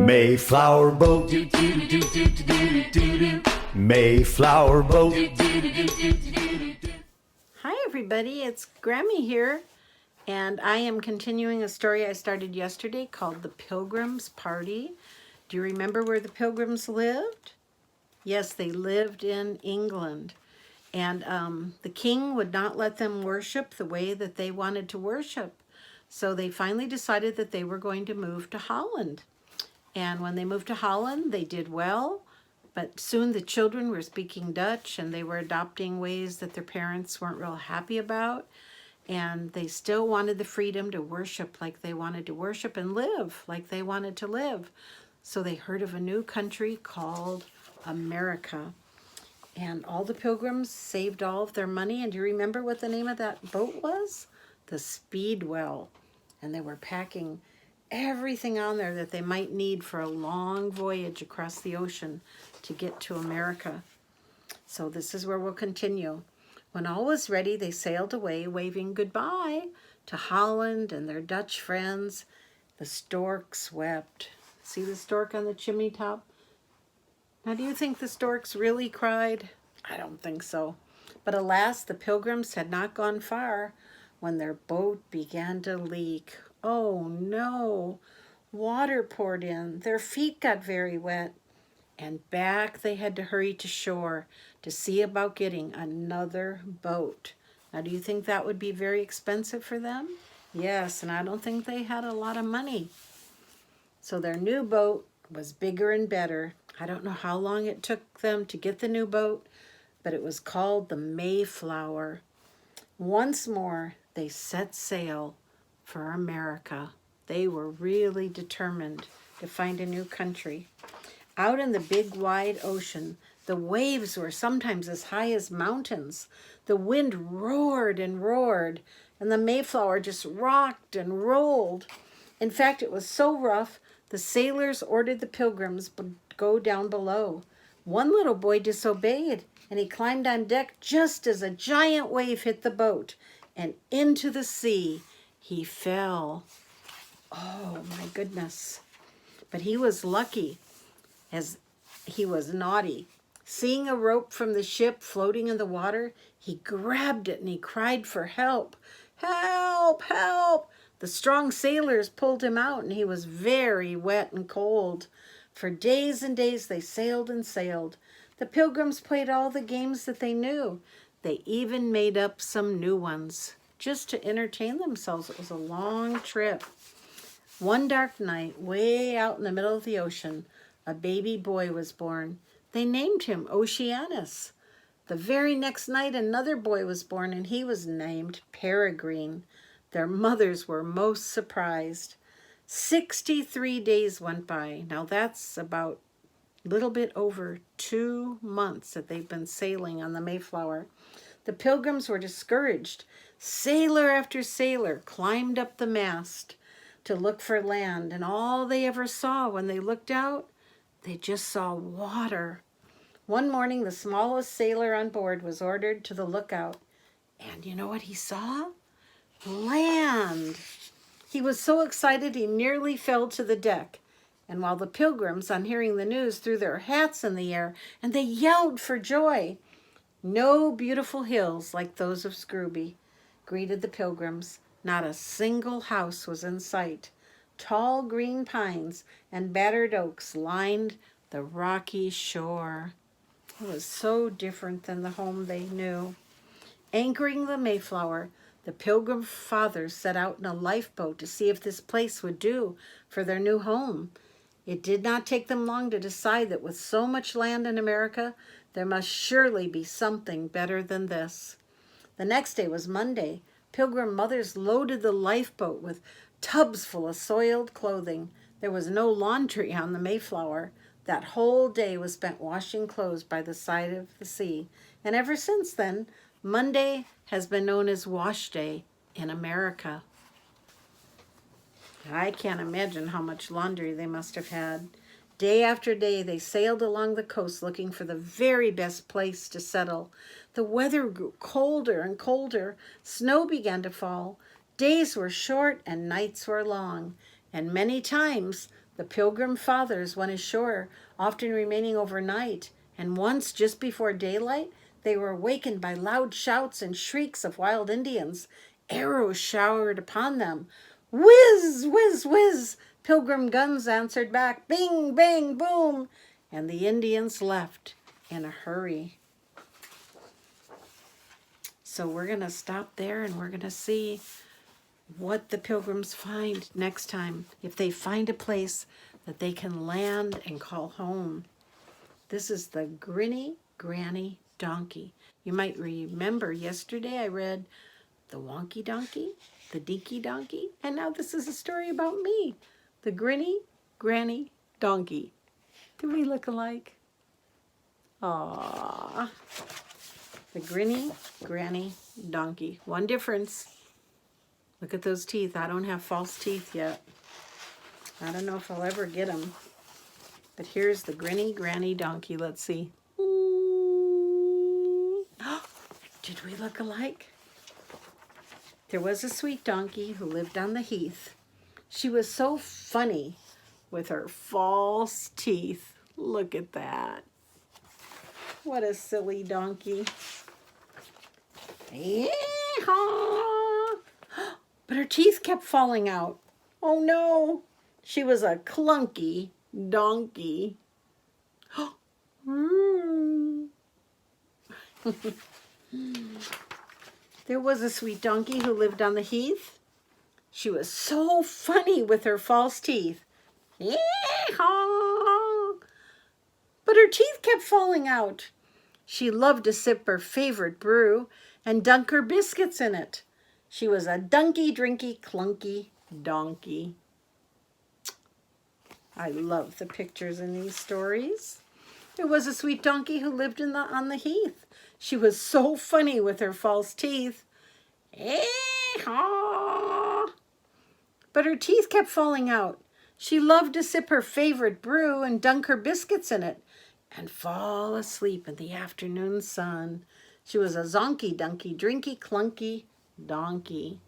Mayflower boat. Mayflower boat. Hi everybody, it's Grammy here, and I am continuing a story I started yesterday called The Pilgrim's Party. Do you remember where the Pilgrims lived? Yes, they lived in England, and the king would not let them worship the way that they wanted to worship. So they finally decided that they were going to move to Holland. And when they moved to Holland, they did well, but soon the children were speaking Dutch and they were adopting ways that their parents weren't real happy about. And they still wanted the freedom to worship like they wanted to worship and live like they wanted to live. So they heard of a new country called America. And all the pilgrims saved all of their money. And do you remember what the name of that boat was? The Speedwell. And they were packing everything on there that they might need for a long voyage across the ocean to get to America. So this is where we'll continue. When all was ready, they sailed away, waving goodbye to Holland and their Dutch friends. The storks wept. See the stork on the chimney top? Now, do you think the storks really cried? I don't think so. But alas, the pilgrims had not gone far when their boat began to leak. Oh no, water poured in, their feet got very wet, and back they had to hurry to shore to see about getting another boat. Now, do you think that would be very expensive for them? Yes, and I don't think they had a lot of money. So their new boat was bigger and better. I don't know how long it took them to get the new boat, but it was called the Mayflower. Once more, they set sail for America. They were really determined to find a new country. Out in the big wide ocean, the waves were sometimes as high as mountains. The wind roared and roared, and the Mayflower just rocked and rolled. In fact, it was so rough, the sailors ordered the pilgrims to go down below. One little boy disobeyed, and he climbed on deck just as a giant wave hit the boat, and into the sea he fell. Oh my goodness. But he was lucky, as he was naughty. Seeing a rope from the ship floating in the water, he grabbed it and he cried for help. Help, help! The strong sailors pulled him out, and he was very wet and cold. For days and days they sailed and sailed. The pilgrims played all the games that they knew. They even made up some new ones just to entertain themselves. It was a long trip. One dark night, way out in the middle of the ocean, a baby boy was born. They named him Oceanus. The very next night, another boy was born, and he was named Peregrine. Their mothers were most surprised. 63 days went by. Now that's about a little bit over 2 months that they've been sailing on the Mayflower. The pilgrims were discouraged. Sailor after sailor climbed up the mast to look for land, and all they ever saw when they looked out, they just saw water. One morning, the smallest sailor on board was ordered to the lookout, and you know what he saw? Land! He was so excited he nearly fell to the deck. And while the pilgrims, on hearing the news, threw their hats in the air, and they yelled for joy. No beautiful hills like those of Scrooby greeted the pilgrims. Not a single house was in sight. Tall green pines and battered oaks lined the rocky shore. It was so different than the home they knew. Anchoring the Mayflower, the pilgrim fathers set out in a lifeboat to see if this place would do for their new home. It did not take them long to decide that with so much land in America, there must surely be something better than this. The next day was Monday. Pilgrim mothers loaded the lifeboat with tubs full of soiled clothing. There was no laundry on the Mayflower. That whole day was spent washing clothes by the side of the sea. And ever since then, Monday has been known as Wash Day in America. I can't imagine how much laundry they must have had. Day after day, they sailed along the coast looking for the very best place to settle. The weather grew colder and colder. Snow began to fall. Days were short and nights were long. And many times, The Pilgrim Fathers went ashore, often remaining overnight, and once, just before daylight, they were awakened by loud shouts and shrieks of wild Indians. Arrows showered upon them. Whiz, whiz, whiz! Pilgrim guns answered back. Bing, bang, boom! And the Indians left in a hurry. So we're going to stop there and we're going to see what the Pilgrims find next time. If they find a place that they can land and call home. This is the Grinny Granny Donkey. You might remember yesterday I read the Wonky Donkey, the Dinky Donkey, and now this is a story about me, the Grinny Granny Donkey. Do we look alike? Aww. The Grinny Granny Donkey. One difference. Look at those teeth. I don't have false teeth yet. I don't know if I'll ever get them. But here's the Grinny Granny Donkey. Let's see. Did we look alike? There was a sweet donkey who lived on the heath. She was so funny with her false teeth. Look at that. What a silly donkey. Yee-haw! But her teeth kept falling out. Oh no, she was a clunky donkey. There was a sweet donkey who lived on the heath. She was so funny with her false teeth. Yee-haw! But her teeth kept falling out. She loved to sip her favorite brew and dunk her biscuits in it. She was a dunky, drinky, clunky donkey. I love the pictures in these stories. There was a sweet donkey who lived on the heath. She was so funny with her false teeth. Ee-haw! But her teeth kept falling out. She loved to sip her favorite brew and dunk her biscuits in it and fall asleep in the afternoon sun. She was a zonky, dunky, drinky, clunky donkey.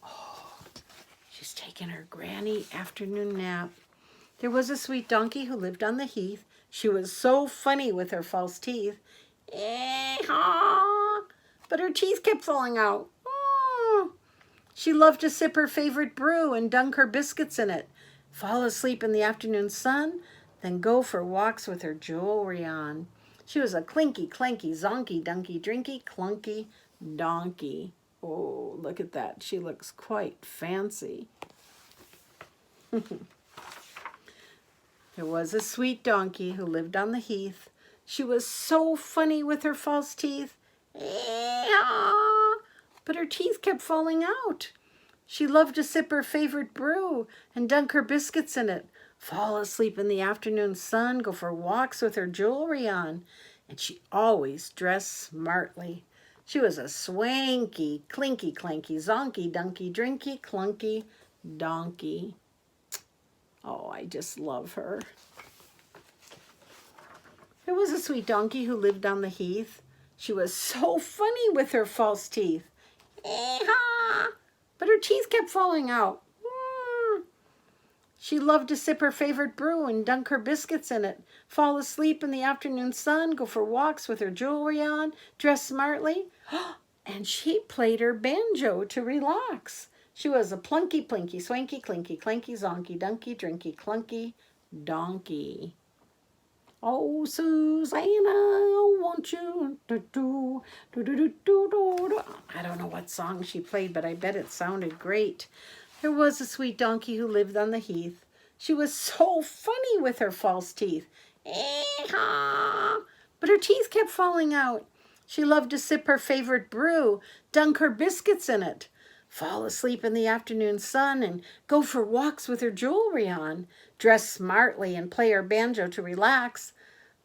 Oh, she's taking her granny afternoon nap. There was a sweet donkey who lived on the heath. She was so funny with her false teeth. Ee-haw! But her teeth kept falling out. Oh. She loved to sip her favorite brew and dunk her biscuits in it, fall asleep in the afternoon sun, then go for walks with her jewelry on. She was a clinky, clanky, zonky, dunky, drinky, clunky donkey. Oh, look at that. She looks quite fancy. There was a sweet donkey who lived on the heath. She was so funny with her false teeth. But her teeth kept falling out. She loved to sip her favorite brew and dunk her biscuits in it, fall asleep in the afternoon sun, go for walks with her jewelry on, and she always dressed smartly. She was a swanky, clinky, clanky, zonky, dunky, drinky, clunky donkey. Oh, I just love her. There was a sweet donkey who lived on the heath. She was so funny with her false teeth. Ee-haw! But her teeth kept falling out. She loved to sip her favorite brew and dunk her biscuits in it, fall asleep in the afternoon sun, go for walks with her jewelry on, dress smartly. And she played her banjo to relax. She was a plunky, plinky, swanky, clinky, clanky, zonky, dunky, drinky, clunky donkey. Oh, Susanna, won't you do. I don't know what song she played, but I bet it sounded great. There was a sweet donkey who lived on the heath. She was so funny with her false teeth. Ee-haw! But her teeth kept falling out. She loved to sip her favorite brew, dunk her biscuits in it, fall asleep in the afternoon sun, and go for walks with her jewelry on, dress smartly and play her banjo to relax.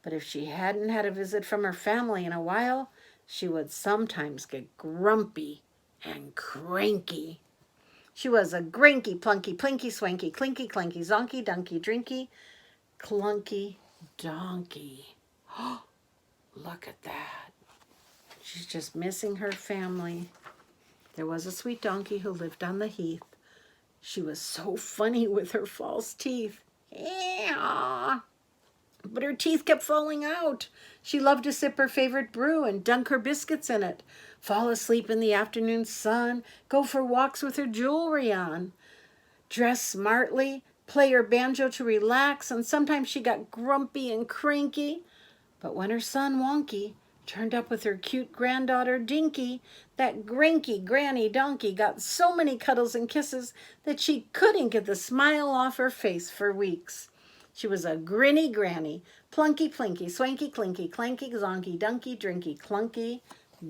But if she hadn't had a visit from her family in a while, she would sometimes get grumpy and cranky. She was a grinky, plunky, plinky, swanky, clinky, clanky, zonky, dunky, drinky, clunky donkey. Oh, look at that. She's just missing her family. There was a sweet donkey who lived on the heath. She was so funny with her false teeth. Yeah. But her teeth kept falling out. She loved to sip her favorite brew and dunk her biscuits in it, fall asleep in the afternoon sun, go for walks with her jewelry on, dress smartly, play her banjo to relax, and sometimes she got grumpy and cranky. But when her son Wonky turned up with her cute granddaughter Dinky, that granky granny donkey got so many cuddles and kisses that she couldn't get the smile off her face for weeks. She was a grinny granny, plunky plinky, swanky clinky, clanky zonky, dunky drinky, clunky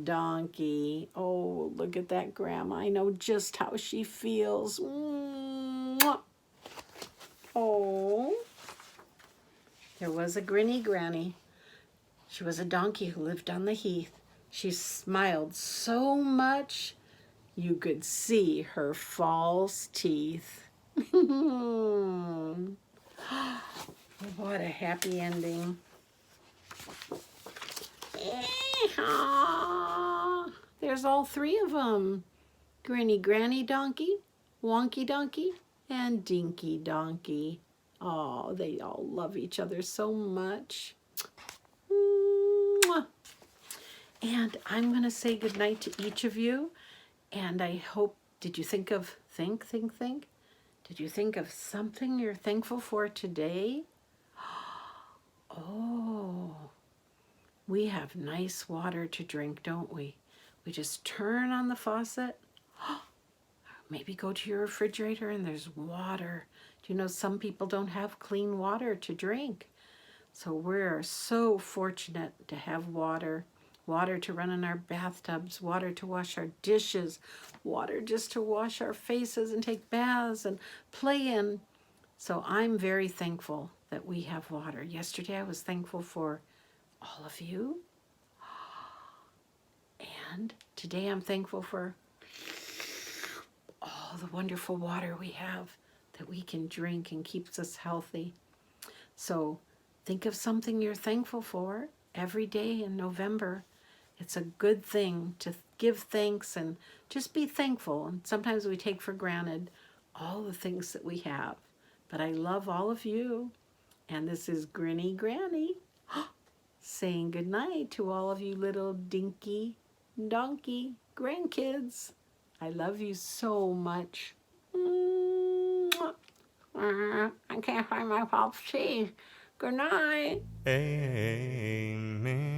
donkey. Oh, look at that grandma. I know just how she feels. Mwah. Oh, there was a grinny granny. She was a donkey who lived on the heath. She smiled so much you could see her false teeth. What a happy ending. There's all three of them. Grinny Granny Donkey, Wonky Donkey, and Dinky Donkey. Oh, they all love each other so much. And I'm going to say goodnight to each of you. And I hope, did you think of, think? Did you think of something you're thankful for today? Oh, we have nice water to drink, don't we? We just turn on the faucet. Maybe go to your refrigerator and there's water. Do you know some people don't have clean water to drink? So we're so fortunate to have water. Water to run in our bathtubs, water to wash our dishes, water just to wash our faces and take baths and play in. So I'm very thankful that we have water. Yesterday I was thankful for all of you. And today I'm thankful for all the wonderful water we have that we can drink and keeps us healthy. So think of something you're thankful for every day in November. It's a good thing to give thanks and just be thankful. And sometimes we take for granted all the things that we have. But I love all of you. And this is Grinny Granny saying goodnight to all of you little dinky donkey grandkids. I love you so much. I can't find my pop's teeth. Good night. Amen.